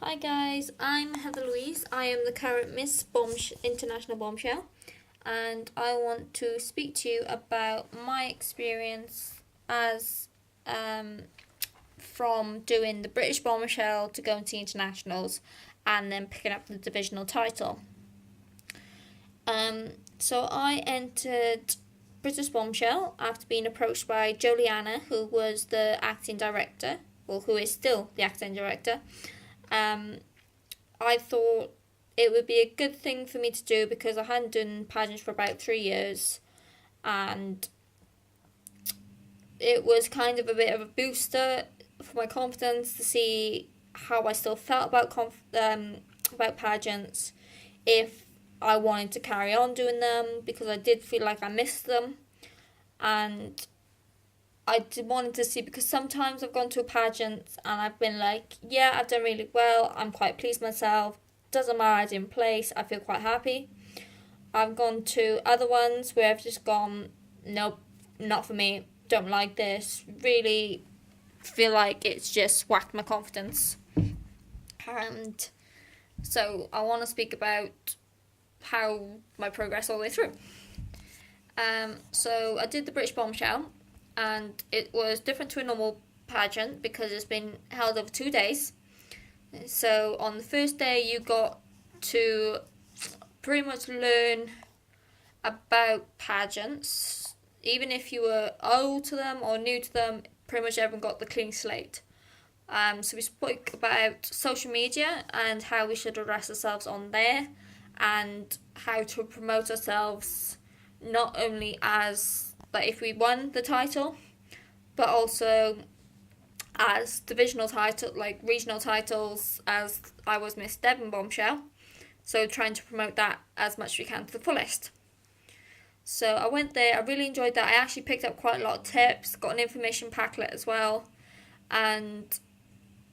Hi guys, I'm Heather-Louise. I am the current Miss International Bombshell, and I want to speak to you about my experience as from doing the British Bombshell to going to the internationals, and then picking up the divisional title. So I entered British Bombshell after being approached by Joliana, who was the acting director, or who is still the acting director. I thought it would be a good thing for me to do because I hadn't done pageants for about 3 years, and it was kind of a bit of a booster for my confidence to see how I still felt about pageants, if I wanted to carry on doing them, because I did feel like I missed them, and I wanted to see, because sometimes I've gone to a pageant and I've been like, yeah, I've done really well, I'm quite pleased with myself, doesn't matter I didn't place, I feel quite happy. I've gone to other ones where I've just gone, nope, not for me, don't like this, really feel like it's just whacked my confidence. And so I want to speak about how my progress all the way through. So I did the British Bombshell, and it was different to a normal pageant because it's been held over 2 days. So on the first day you got to pretty much learn about pageants. Even if you were old to them or new to them, pretty much everyone got the clean slate. So we spoke about social media and how we should address ourselves on there, and how to promote ourselves not only as like if we won the title, but also as divisional title, like regional titles, as I was Miss Devon Bombshell. So trying to promote that as much as we can to the fullest. So I went there, I really enjoyed that. I actually picked up quite a lot of tips, got an information packlet as well, and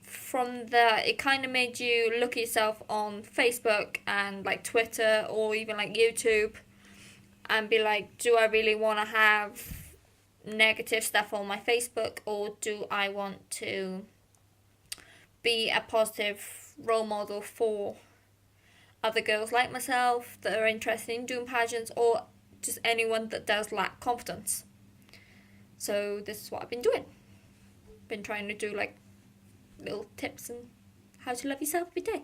from that it kind of made you look at yourself on Facebook and like Twitter or even like YouTube, and be like, do I really want to have negative stuff on my Facebook, or do I want to be a positive role model for other girls like myself that are interested in doing pageants, or just anyone that does lack confidence? So this is what I've been doing. Been trying to do like little tips and how to love yourself every day.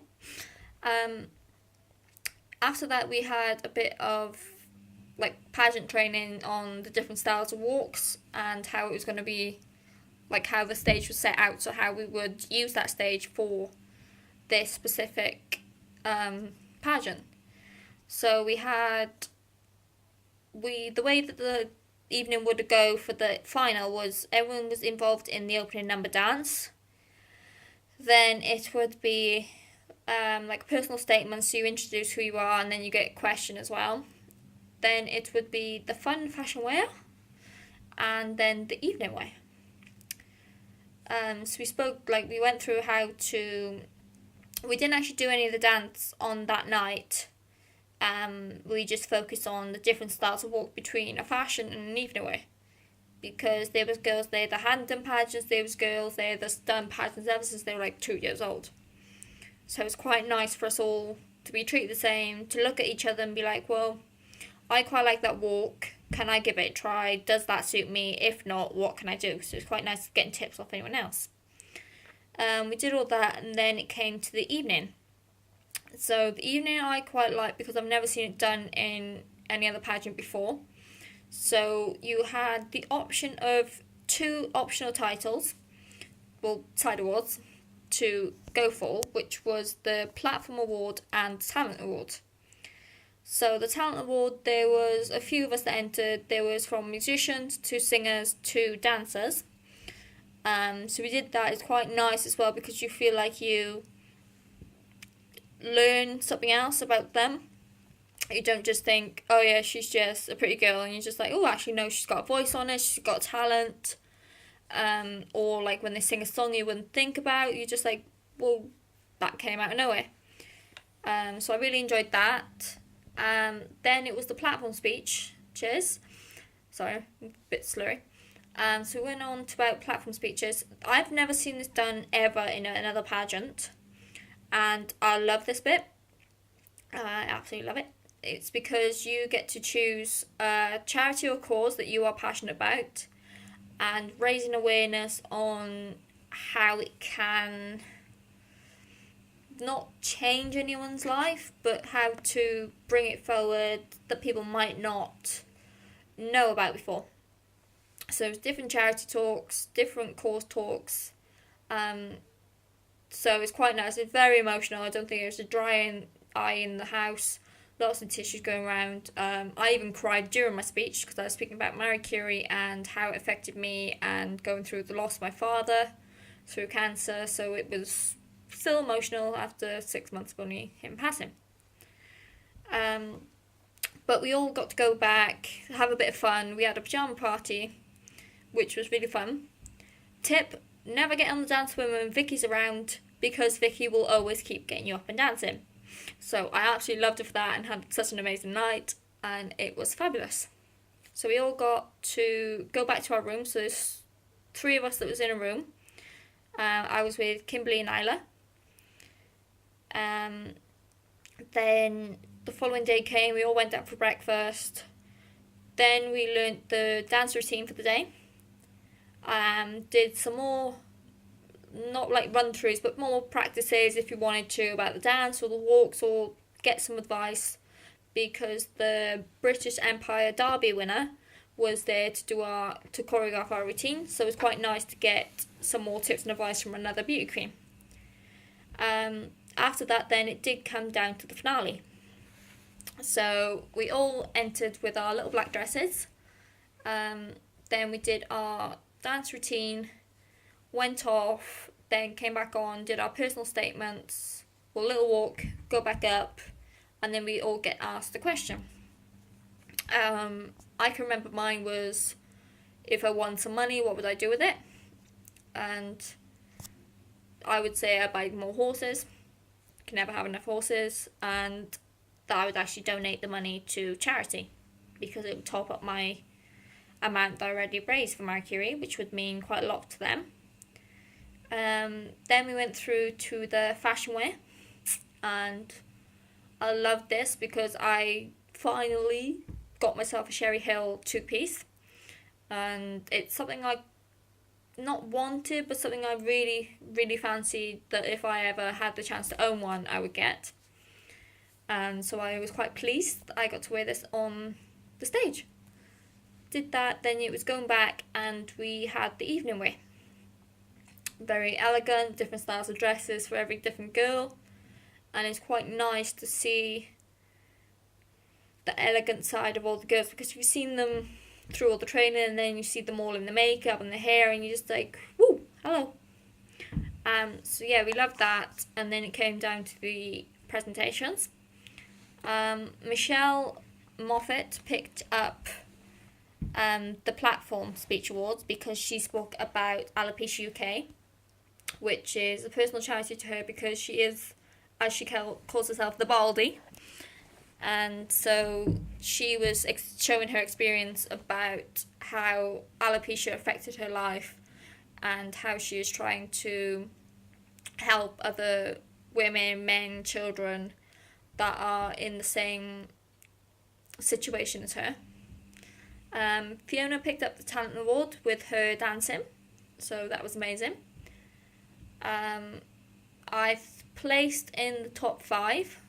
After that we had a bit of like pageant training on the different styles of walks and how it was going to be, like how the stage was set out, so how we would use that stage for this specific pageant. So the way that the evening would go for the final was everyone was involved in the opening number dance. Then it would be like personal statements, so you introduce who you are and then you get a question as well. Then it would be the fun fashion wear, and then the evening wear. So we went through how to, we didn't actually do any of the dance on that night. We just focused on the different styles of walk between a fashion and an evening wear. Because there was girls there that hadn't done pageants, there was girls there that's done pageants ever since they were like 2 years old. So it was quite nice for us all to be treated the same, to look at each other and be like, well, I quite like that walk, can I give it a try, does that suit me, if not, what can I do? So it's quite nice getting tips off anyone else. We did all that, and then it came to the evening. So the evening I quite like because I've never seen it done in any other pageant before. So you had the option of 2 optional titles, well, side awards, to go for, which was the Platform Award and Talent Award. So the Talent Award, there was a few of us that entered. There was from musicians to singers to dancers. So we did that. It's quite nice as well because you feel like you learn something else about them. You don't just think, oh yeah, she's just a pretty girl, and you're just like, oh, actually no, she's got a voice on it, she's got talent. Or like when they sing a song you wouldn't think about, you're just like, well, that came out of nowhere. So I really enjoyed that. Then it was the platform speech. Cheers. Sorry, a bit slurry. So we went on to about platform speeches. I've never seen this done ever in another pageant. and I love this bit. I absolutely love it. It's because you get to choose a charity or cause that you are passionate about, and raising awareness on how it can not change anyone's life, but how to bring it forward that people might not know about before. So it's different charity talks, different cause talks. So it's quite nice. It's very emotional. I don't think there's a dry eye in the house. Lots of tissues going around. I even cried during my speech because I was speaking about Marie Curie and how it affected me, and going through the loss of my father through cancer. So it was still emotional after 6 months of only him passing. But we all got to go back, have a bit of fun. We had a pyjama party, which was really fun. Tip: never get on the dance floor when Vicky's around, because Vicky will always keep getting you up and dancing. So I absolutely loved it for that, and had such an amazing night, and it was fabulous. So we all got to go back to our room. So there's 3 of us that was in a room. I was with Kimberly and Isla. Then the following day came, we all went out for breakfast. Then we learnt the dance routine for the day. Did some more, not like run-throughs, but more practices if you wanted to about the dance or the walks, or get some advice, because the British Empire Derby winner was there to choreograph our routine. So it was quite nice to get some more tips and advice from another beauty queen. After that, then it did come down to the finale. So we all entered with our little black dresses. Then we did our dance routine, went off, then came back on, did our personal statements, a little walk, go back up, and then we all get asked a question. I can remember mine was, if I won some money, what would I do with it? And I would say I'd buy more horses. Can never have enough horses, and that I would actually donate the money to charity, because it would top up my amount that I already raised for Marie Curie, which would mean quite a lot to them. Then we went through to the fashion wear, and I loved this because I finally got myself a Sherry Hill two-piece, and it's something I not wanted, but something I really, really fancied, that if I ever had the chance to own one, I would get. And so I was quite pleased that I got to wear this on the stage. Did that, then it was going back, and we had the evening wear. Very elegant, different styles of dresses for every different girl, and it's quite nice to see the elegant side of all the girls, because you've seen them through all the training, and then you see them all in the makeup and the hair, and you're just like, woo, hello. So yeah, we loved that. And then it came down to the presentations. Michelle Moffat picked up the Platform Speech Awards, because she spoke about Alopecia UK, which is a personal charity to her, because she is, as she calls herself, the Baldy. And so she was showing her experience about how alopecia affected her life, and how she is trying to help other women, men, children that are in the same situation as her. Fiona picked up the Talent Award with her dancing, so that was amazing. I placed in the top 5.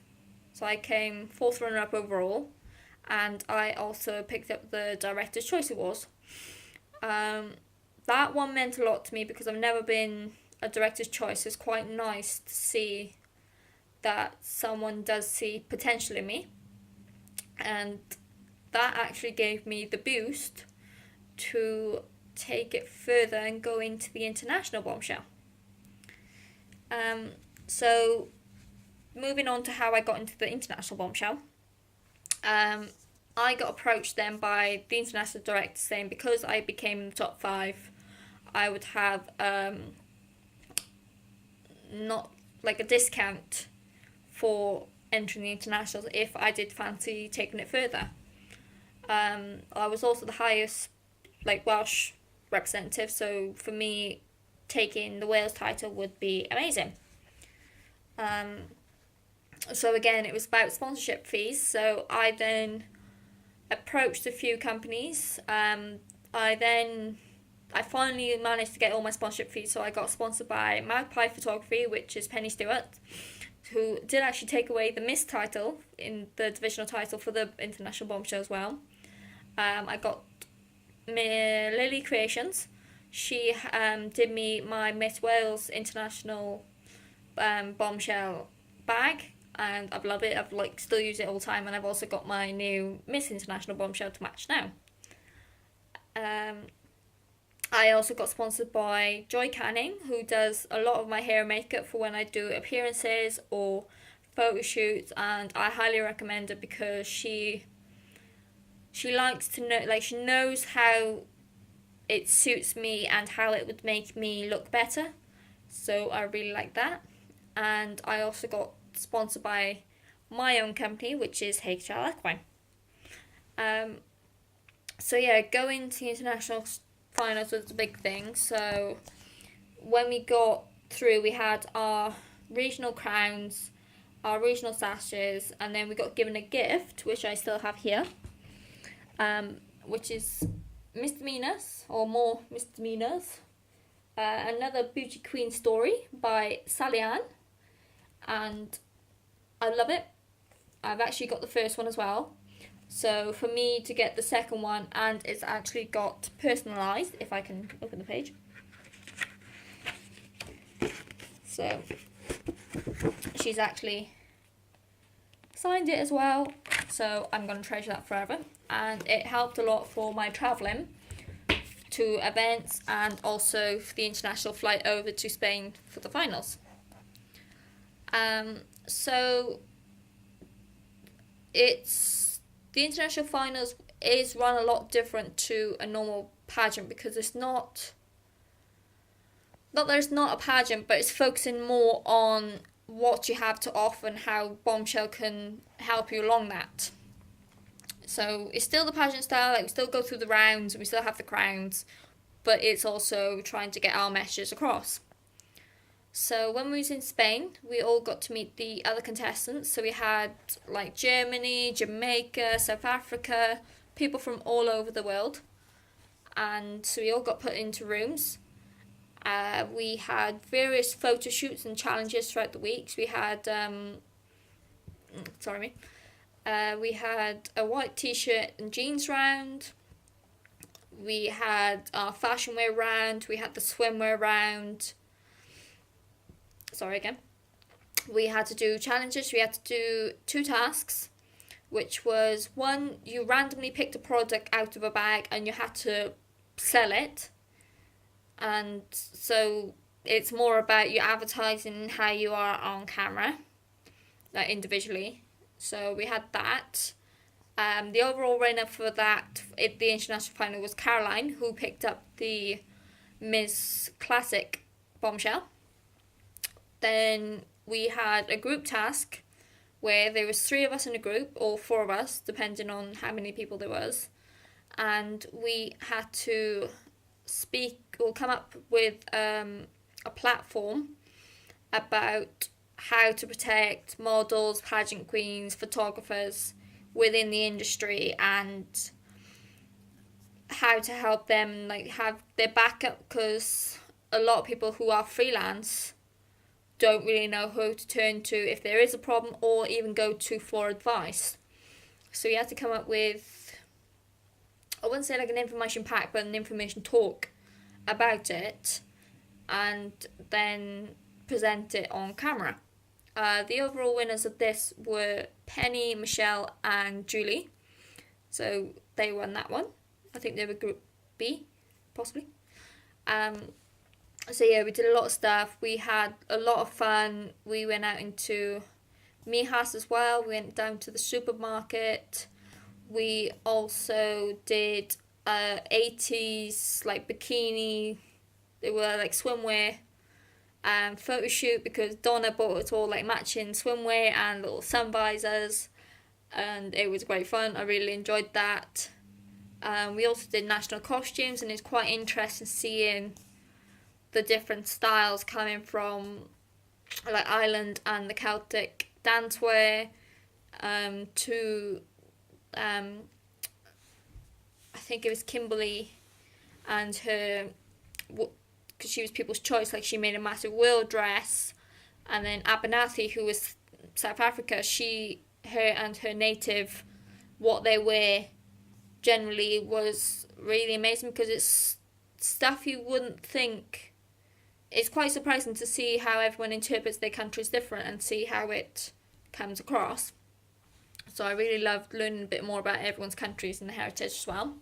So I came 4th runner-up overall, and I also picked up the Director's Choice Awards. That one meant a lot to me, because I've never been a Director's Choice. It's quite nice to see that someone does see potential in me, and that actually gave me the boost to take it further and go into the international Bombshell. So moving on to how I got into the international Bombshell, I got approached then by the international director saying, because I became in the top 5, I would have not like a discount for entering the internationals if I did fancy taking it further. I was also the highest Welsh representative, so for me taking the Wales title would be amazing. So again, it was about sponsorship fees. So I then approached a few companies. I finally managed to get all my sponsorship fees, so I got sponsored by Magpie Photography, which is Penny Stewart, who did actually take away the Miss title in the divisional title for the International Bombshell as well. I got Lily Creations. She did me my Miss Wales International Bombshell bag, and I've loved it. I've still use it all the time, and I've also got my new Miss International Bombshell to match now. I also got sponsored by Joy Canning, who does a lot of my hair and makeup for when I do appearances or photo shoots, and I highly recommend it because she likes to know, she knows how it suits me and how it would make me look better. So I really like that. And I also got sponsored by my own company, which is Heather-Louise. So yeah, going to the international finals was a big thing. So when we got through, we had our regional crowns, our regional sashes, and then we got given a gift, which I still have here, which is Misdemeanors, or More Misdemeanors, another Beauty Queen story by Sally Ann, and I love it. I've actually got the first one as well. So for me to get the second one, and it's actually got personalised, if I can open the page. So she's actually signed it as well, so I'm going to treasure that forever. And it helped a lot for my travelling to events and also for the international flight over to Spain for the finals. So the international finals is run a lot different to a normal pageant, because it's not that it's not a pageant, but it's focusing more on what you have to offer and how Bombshell can help you along that. So it's still the pageant style, we still go through the rounds and we still have the crowns, but it's also trying to get our messages across. So when we was in Spain, we all got to meet the other contestants. So we had Germany, Jamaica, South Africa, people from all over the world. And so we all got put into rooms. We had various photo shoots and challenges throughout the weeks. We had, we had a white t-shirt and jeans round. We had our fashion wear round. We had the swimwear round. We had to do challenges. We had to do 2 tasks, which was one, you randomly picked a product out of a bag and you had to sell it. And so it's more about you advertising how you are on camera, individually. So we had that. The overall winner for that, the international final, was Caroline, who picked up the Miss Classic Bombshell. Then we had a group task where there was 3 of us in a group, or 4 of us, depending on how many people there was. And we had to speak or come up with a platform about how to protect models, pageant queens, photographers within the industry, and how to help them have their backup, because a lot of people who are freelance don't really know who to turn to if there is a problem, or even go to for advice. So you have to come up with, I wouldn't say an information pack, but an information talk about it, and then present it on camera. The overall winners of this were Penny, Michelle and Julie. So they won that one. I think they were Group B, possibly. So yeah, we did a lot of stuff. We had a lot of fun. We went out into Mijas as well. We went down to the supermarket. We also did 80s bikini. They were swimwear photo shoot, because Donna bought us all matching swimwear and little sun visors, and it was great fun. I really enjoyed that. We also did national costumes, and it's quite interesting seeing the different styles coming from like Ireland and the Celtic dancewear, to I think it was Kimberly and her, because she was people's choice, like she made a massive world dress. And then Abernathy, who was South Africa, her and her native, what they wear generally was really amazing, because it's stuff you wouldn't think. It's quite surprising to see how everyone interprets their countries different and see how it comes across. So I really loved learning a bit more about everyone's countries and the heritage as well.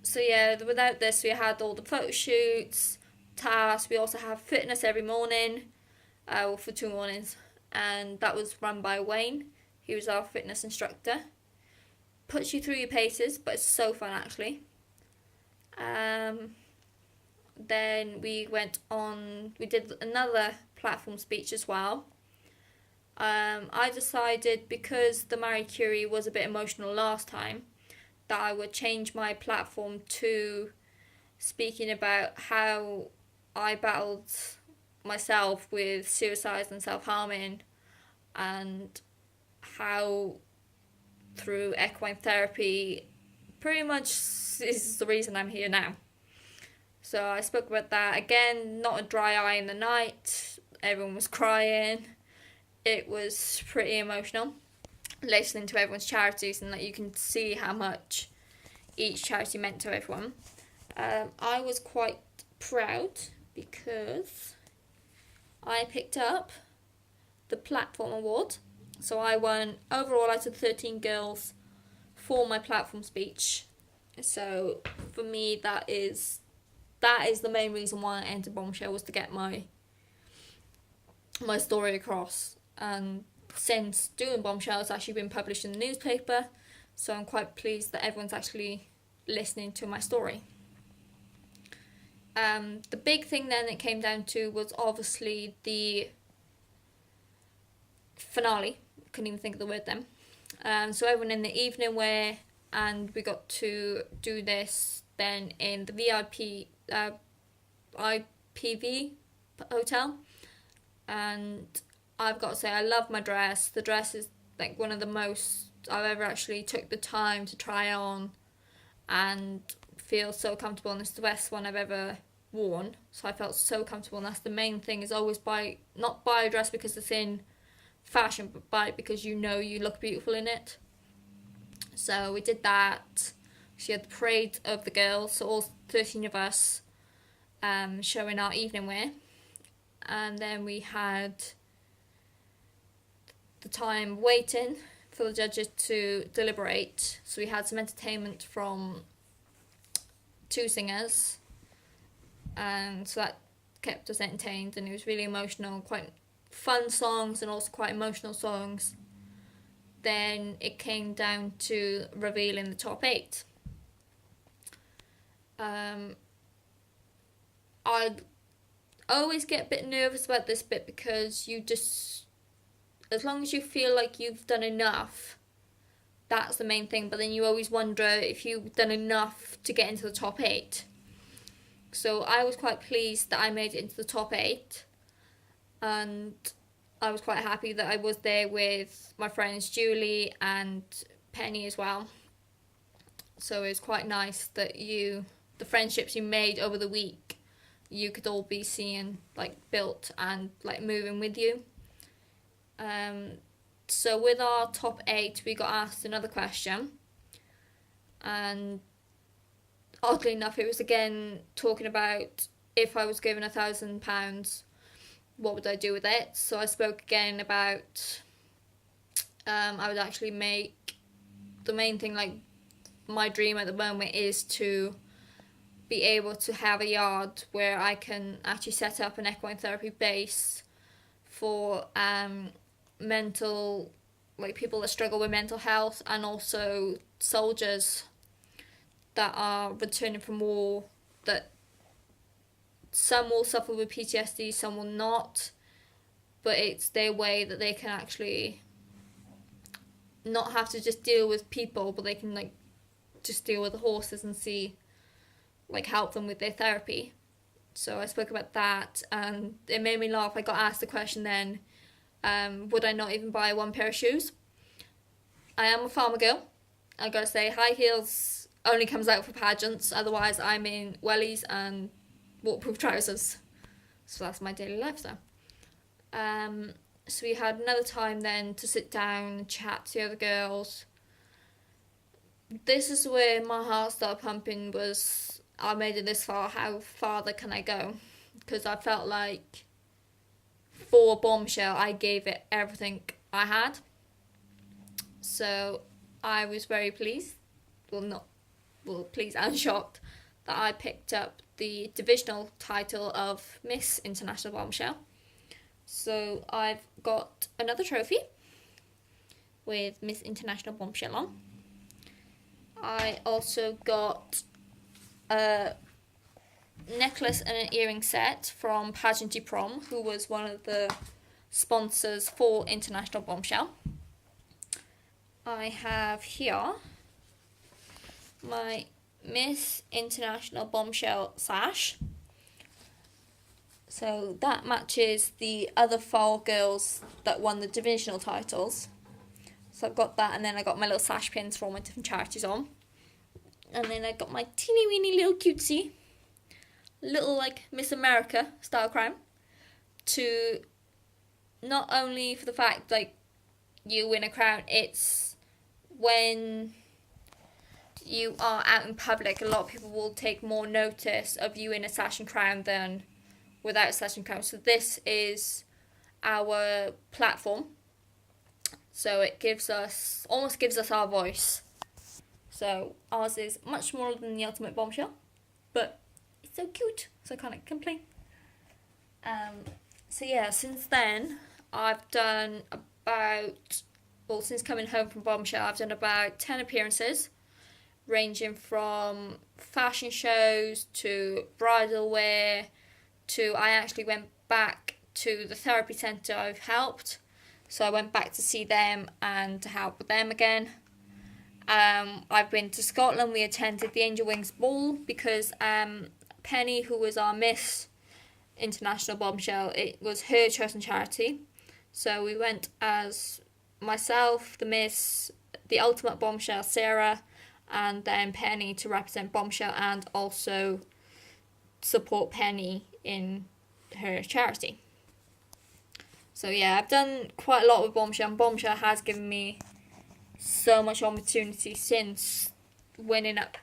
So yeah, without this, we had all the photo shoots, tasks. We also have fitness every morning, for 2 mornings, and that was run by Wayne. He was our fitness instructor. Puts you through your paces, but it's so fun actually. Then we did another platform speech as well. I decided, because the Marie Curie was a bit emotional last time, that I would change my platform to speaking about how I battled myself with suicide and self-harming, and how through equine therapy pretty much is the reason I'm here now. So I spoke about that. Again, not a dry eye in the night. Everyone was crying. It was pretty emotional, listening to everyone's charities, and that you can see how much each charity meant to everyone. I was quite proud because I picked up the platform award. So I won overall out of 13 girls for my platform speech. So for me, that is the main reason why I entered Bombshell, was to get my story across. And since doing Bombshell, it's actually been published in the newspaper, so I'm quite pleased that everyone's actually listening to my story. The big thing then it came down to was obviously the finale. Couldn't even think of the word then. So everyone in the evening wear, and we got to do this then in the VIP IPV hotel. And I've got to say, I love my dress. The dress is like one of the most I've ever actually took the time to try on and feel so comfortable, and it's the best one I've ever worn. So I felt so comfortable, and that's the main thing, is always not buy a dress because it's in fashion, but buy it because you know you look beautiful in it. So we did that. She had the parade of the girls, so all 13 of us, showing our evening wear. And then we had the time waiting for the judges to deliberate. So we had some entertainment from 2 singers, and so that kept us entertained, and it was really emotional, quite fun songs and also quite emotional songs. Then it came down to revealing the top 8. I always get a bit nervous about this bit, because you just, as long as you feel like you've done enough, that's the main thing. But then you always wonder if you've done enough to get into the top 8. So I was quite pleased that I made it into the top 8, and I was quite happy that I was there with my friends Julie and Penny as well. So it was quite nice that the friendships you made over the week, you could all be seeing like built and like moving with you. So with our top 8, we got asked another question, and oddly enough, it was again talking about if I was given £1,000, what would I do with it? So I spoke again about I would actually make the main thing, like my dream at the moment is to be able to have a yard where I can actually set up an equine therapy base for mental, like people that struggle with mental health, and also soldiers that are returning from war, that some will suffer with PTSD, some will not, but it's their way that they can actually not have to just deal with people, but they can just deal with the horses and help them with their therapy. So I spoke about that, and it made me laugh. I got asked the question then, would I not even buy one pair of shoes? I am a farmer girl. I gotta say, high heels only comes out for pageants. Otherwise, I'm in wellies and waterproof trousers. So that's my daily lifestyle. So we had another time then to sit down and chat to the other girls. This is where my heart started pumping. Was I made it this far? How farther can I go? Because I felt like for Bombshell, I gave it everything I had. So I was very pleased, pleased and shocked that I picked up the divisional title of Miss International Bombshell. So I've got another trophy with Miss International Bombshell on. I also got a necklace and an earring set from Pageantry Prom, who was one of the sponsors for International Bombshell. I have here my Miss International Bombshell sash. So that matches the other 4 girls that won the divisional titles. So I've got that, and then I got my little sash pins for all my different charities on. And then I got my teeny weeny little cutesy, little like Miss America style crown. To not only for the fact like you win a crown, it's when you are out in public, a lot of people will take more notice of you in a sash and crown than without a sash and crown. So this is our platform. So it almost gives us our voice. So ours is much smaller than the Ultimate Bombshell, but it's so cute, so I can't complain. So yeah, since then I've done since coming home from Bombshell, I've done about 10 appearances, ranging from fashion shows to bridal wear to I actually went back to the therapy centre I've helped. So I went back to see them and to help with them again. I've been to Scotland. We attended the Angel Wings Ball because Penny, who was our Miss International Bombshell, it was her chosen charity. So we went as myself, the Miss, the Ultimate Bombshell, Sarah, and then Penny to represent Bombshell and also support Penny in her charity. So yeah, I've done quite a lot with Bombshell, and Bombshell has given me so much opportunity since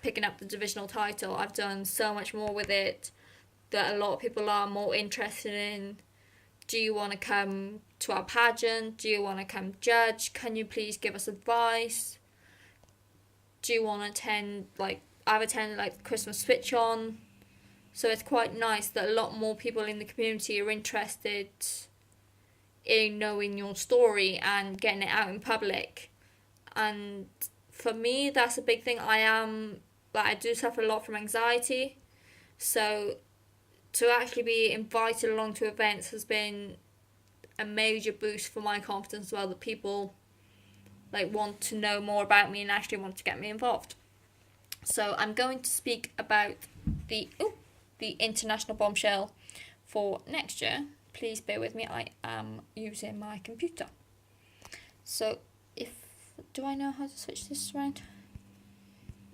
picking up the divisional title. I've done so much more with it that a lot of people are more interested in. Do you want to come to our pageant? Do you want to come judge? Can you please give us advice? Do you want to attend, I've attended the Christmas switch on. So it's quite nice that a lot more people in the community are interested in knowing your story and getting it out in public. And for me, that's a big thing. I do suffer a lot from anxiety. So to actually be invited along to events has been a major boost for my confidence as well, that people want to know more about me and actually want to get me involved. So I'm going to speak about the International Bombshell for next year. Please bear with me, I am using my computer. So do I know how to switch this around?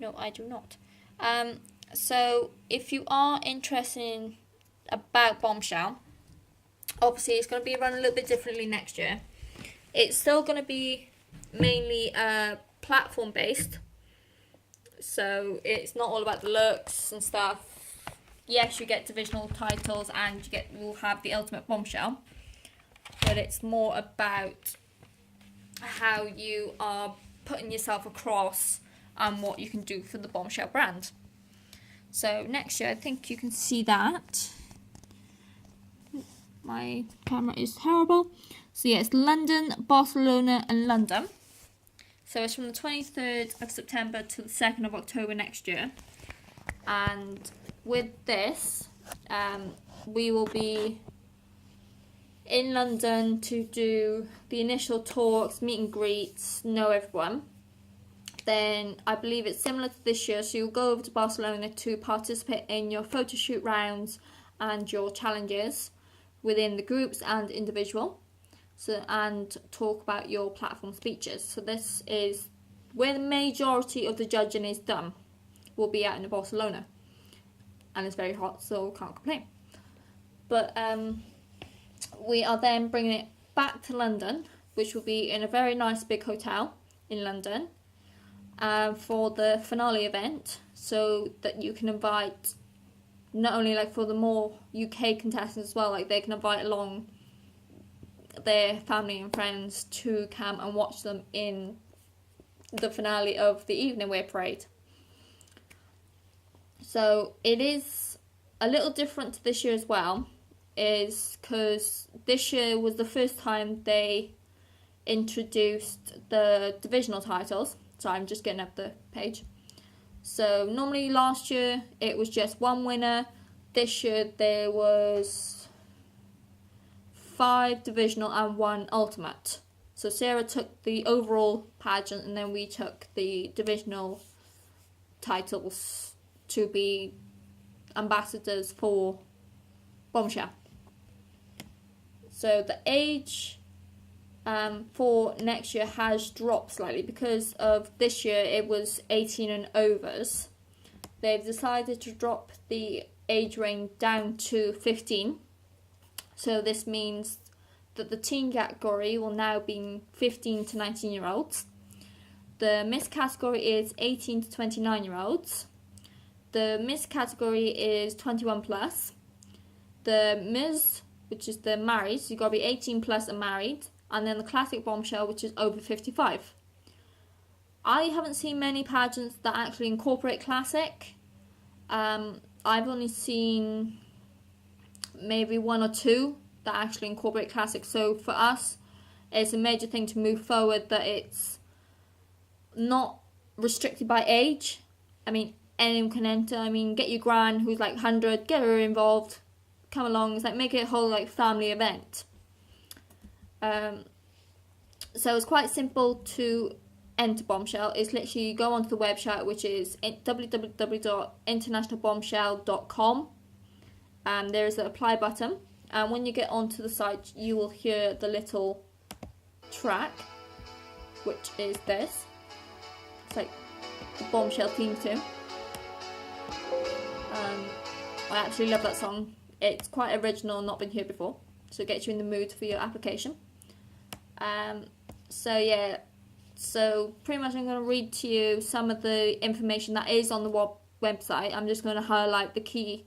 No, I do not. So if you are interested about Bombshell, obviously it's going to be run a little bit differently next year. It's still going to be mainly platform based, so it's not all about the looks and stuff. Yes, you get divisional titles and you'll have the Ultimate Bombshell, but it's more about how you are putting yourself across and what you can do for the Bombshell brand. So next year, I think you can see that. My camera is terrible. So yeah, it's London, Barcelona and London. So it's from the 23rd of September to the 2nd of October next year. And with this, we will be in London to do the initial talks, meet and greets, know everyone. Then I believe it's similar to this year, so you'll go over to Barcelona to participate in your photo shoot rounds and your challenges within the groups and individual. So, and talk about your platform speeches. So this is where the majority of the judging is done. Will be out in Barcelona, and it's very hot, so can't complain. But we are then bringing it back to London, which will be in a very nice big hotel in London for the finale event, so that you can invite not only like for the more UK contestants as well, like they can invite along their family and friends to come and watch them in the finale of the evening wear parade. So it is a little different to this year as well, is because this year was the first time they introduced the divisional titles. So I'm just getting up the page. So normally last year it was just one winner. This year there was 5 divisional and 1 ultimate. So Sarah took the overall pageant, and then we took the divisional titles to be ambassadors for Bombshell. So the age for next year has dropped slightly because of this year it was 18 and overs. They've decided to drop the age range down to 15. So this means that the teen category will now be 15 to 19 year olds. The Miss category is 18 to 29 year olds. The Miss category is 21 plus. The Ms, which is the married, so you've got to be 18 plus and married. And then the Classic Bombshell, which is over 55. I haven't seen many pageants that actually incorporate Classic. I've only seen maybe 1 or 2 that actually incorporate Classic. So for us, it's a major thing to move forward that it's not restricted by age. I mean, anyone can enter. I mean, get your gran who's like 100, get her involved, come along. It's like make it a whole like family event. So it's quite simple to enter Bombshell. It's literally you go onto the website, which is www.internationalbombshell.com. There is an apply button, and when you get onto the site, you will hear the little track, which is this. It's like the Bombshell theme tune. I actually love that song. It's quite original, not been heard before, so it gets you in the mood for your application. So yeah, so pretty much I'm going to read to you some of the information that is on the website. I'm just going to highlight the key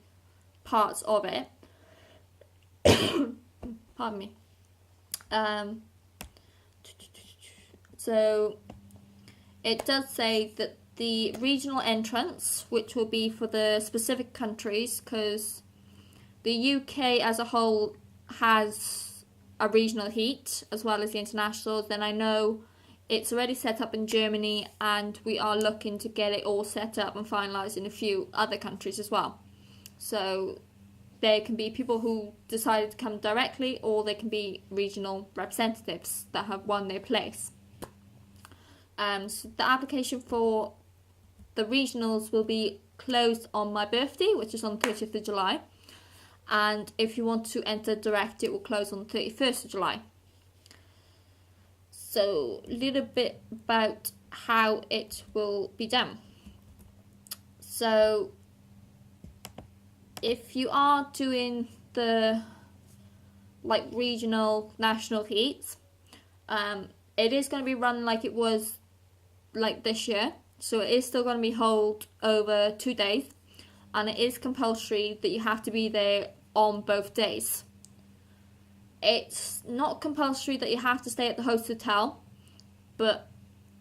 parts of it. Pardon me. So it does say that the regional entrance, which will be for the specific countries, because the UK as a whole has a regional heat as well as the internationals. Then I know it's already set up in Germany, and we are looking to get it all set up and finalised in a few other countries as well. So there can be people who decided to come directly, or there can be regional representatives that have won their place. So the application for the regionals will be closed on my birthday, which is on the 30th of July. And if you want to enter direct, it will close on the 31st of July. So a little bit about how it will be done. So if you are doing the like regional national heats, it is going to be run like it was like this year. So it is still going to be held over 2 days, and it is compulsory that you have to be there on both days. It's not compulsory that you have to stay at the host hotel, but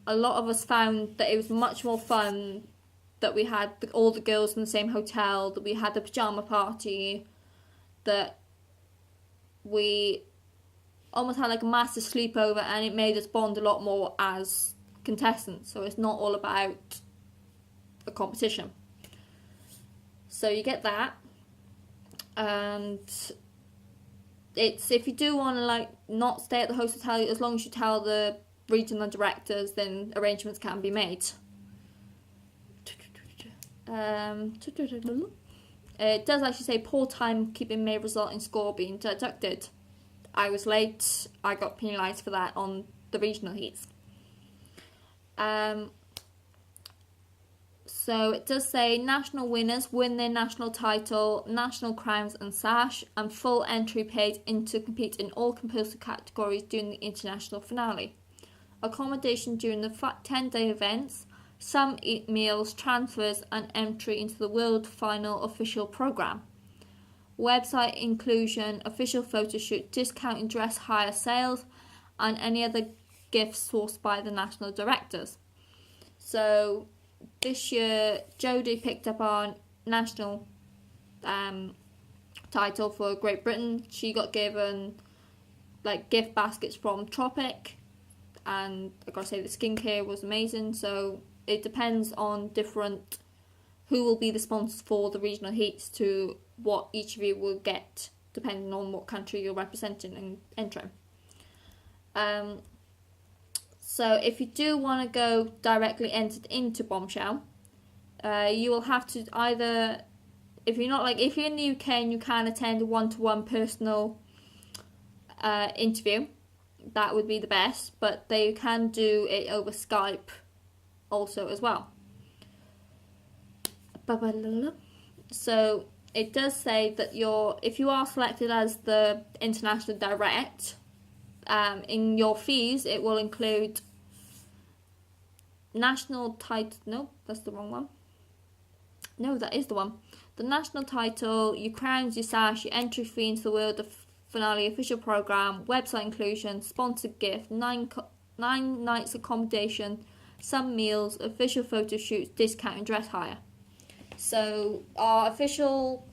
a lot of us found that it was much more fun that we had all the girls in the same hotel, that we had the pyjama party, that we almost had like a massive sleepover, and it made us bond a lot more as contestants. So it's not all about a competition. So you get that. And it's, if you do want to like not stay at the host hotel, as long as you tell the regional directors, then arrangements can be made. It does actually say poor timekeeping may result in score being deducted. I was late. I got penalised for that on the regional heats. So it does say national winners win their national title, national crowns and sash, and full entry paid in to compete in all compulsory categories during the international finale. Accommodation during the 10-day events, some meals, transfers and entry into the world final official programme. Website inclusion, official photo shoot, discount in dress hire sales and any other gifts sourced by the national directors. So this year Jodie picked up our national title for Great Britain. She got given like gift baskets from Tropic, and I gotta say the skincare was amazing. So it depends on who will be the sponsors for the regional heats to what each of you will get, depending on what country you're representing and entering. So if you do want to go directly entered into Bombshell, you will have to either, if you're in the UK and you can attend a one-to-one personal interview, that would be the best, but they can do it over Skype also as well. So it does say that if you are selected as the international direct, in your fees it will include national title. No, that's the wrong one. No, that is the one. The national title, your crowns, your sash, your entry fee into the world of finale official programme, website inclusion, sponsored gift, 9 nights accommodation, some meals, official photo shoots, discount and dress hire. So our official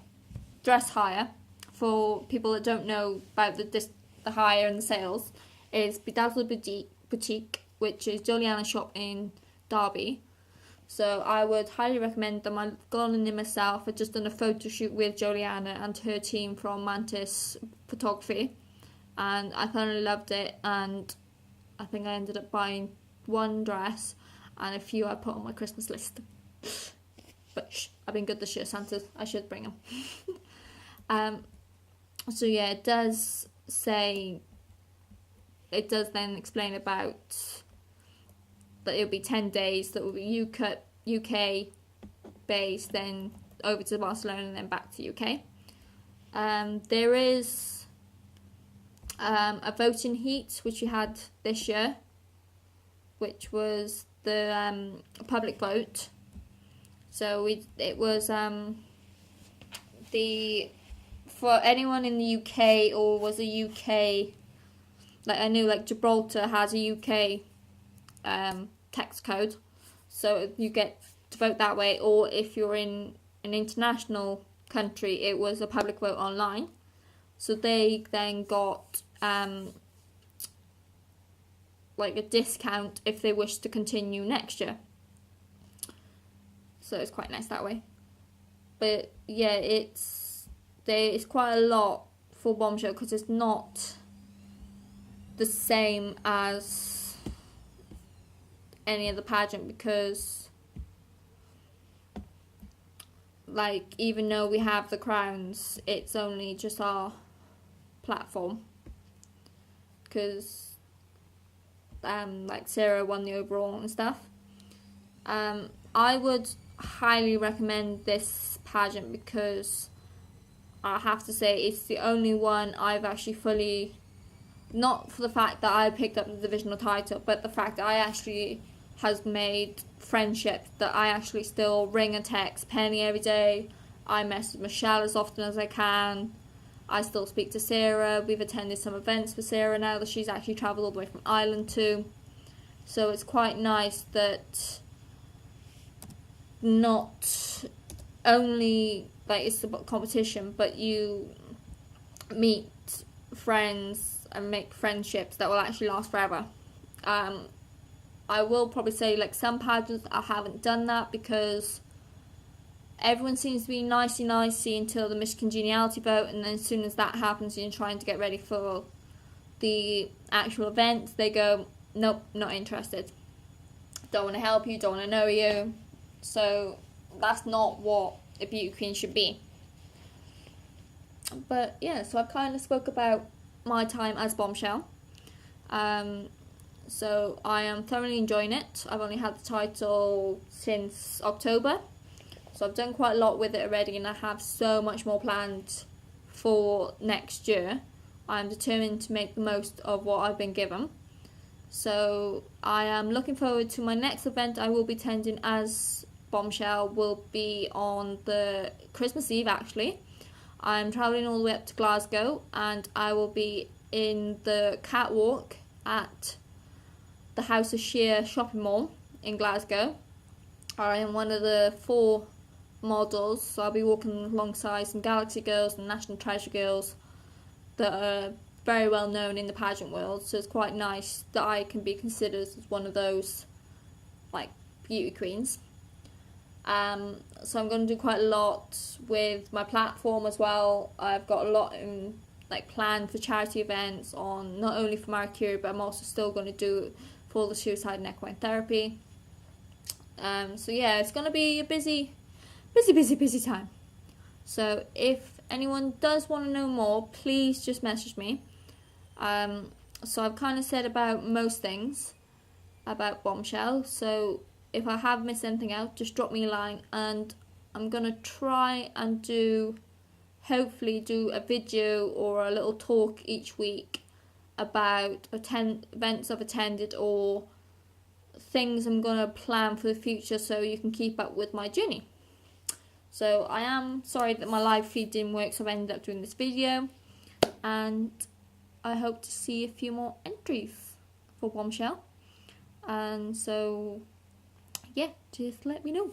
dress hire, for people that don't know about the hire and the sales, is Bedazzled Boutique, which is Juliana's shop in Derby. So I would highly recommend them. I've gone in there myself. I've just done a photo shoot with Juliana and her team from Mantis Photography, and I thoroughly loved it. And I think I ended up buying one dress and a few I put on my Christmas list. But I've been good this year, Santa. I should bring them. So yeah, it does say. It does then explain about that it'll be 10 days. That will be UK based, then over to Barcelona, and then back to UK. There is a voting heat which we had this year, which was the public vote. So it was for anyone in the UK or was a UK, like I knew like Gibraltar has a UK text code, so you get to vote that way. Or if you're in an international country, it was a public vote online. So they then got like a discount if they wish to continue next year. So it's quite nice that way. But yeah, it's quite a lot for Bombshell because it's not the same as any other pageant, because like even though we have the crowns, it's only just our platform, because like Sarah won the overall and stuff. I would highly recommend this pageant because I have to say it's the only one I've actually fully, not for the fact that I picked up the divisional title, but the fact that I actually has made friendships that I actually still ring and text Penny every day. I message Michelle as often as I can. I still speak to Sarah. We've attended some events for Sarah now that she's actually travelled all the way from Ireland too. So it's quite nice that not only like it's about competition, but you meet friends and make friendships that will actually last forever. I will probably say like some pageants I haven't done that because everyone seems to be nicey until the Miss Congeniality vote, and then as soon as that happens and you're trying to get ready for the actual event, they go, nope, not interested. Don't want to help you, don't want to know you. So that's not what a beauty queen should be. But yeah, so I kind of spoke about my time as Bombshell. So I am thoroughly enjoying it. I've only had the title since October, so I've done quite a lot with it already, and I have so much more planned for next year. I'm determined to make the most of what I've been given. So I am looking forward to my next event I will be attending as Bombshell. Will be on the Christmas Eve actually. I'm travelling all the way up to Glasgow, and I will be in the catwalk at the House of Sheer shopping mall in Glasgow. I am one of the 4 models, so I'll be walking alongside some Galaxy girls and National Treasure girls that are very well known in the pageant world, so it's quite nice that I can be considered as one of those like beauty queens. So I'm going to do quite a lot with my platform as well. I've got a lot in like planned for charity events on not only for Marie Curie, but I'm also still going to do for the suicide and equine therapy. So yeah, it's going to be a busy time. So if anyone does want to know more, please just message me. So I've kind of said about most things about Bombshell. So if I have missed anything out, just drop me a line, and I'm going to try and hopefully do a video or a little talk each week about events I've attended or things I'm going to plan for the future, so you can keep up with my journey. So I am sorry that my live feed didn't work, so I've ended up doing this video, and I hope to see a few more entries for Bombshell. And so yeah, just let me know.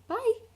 Bye.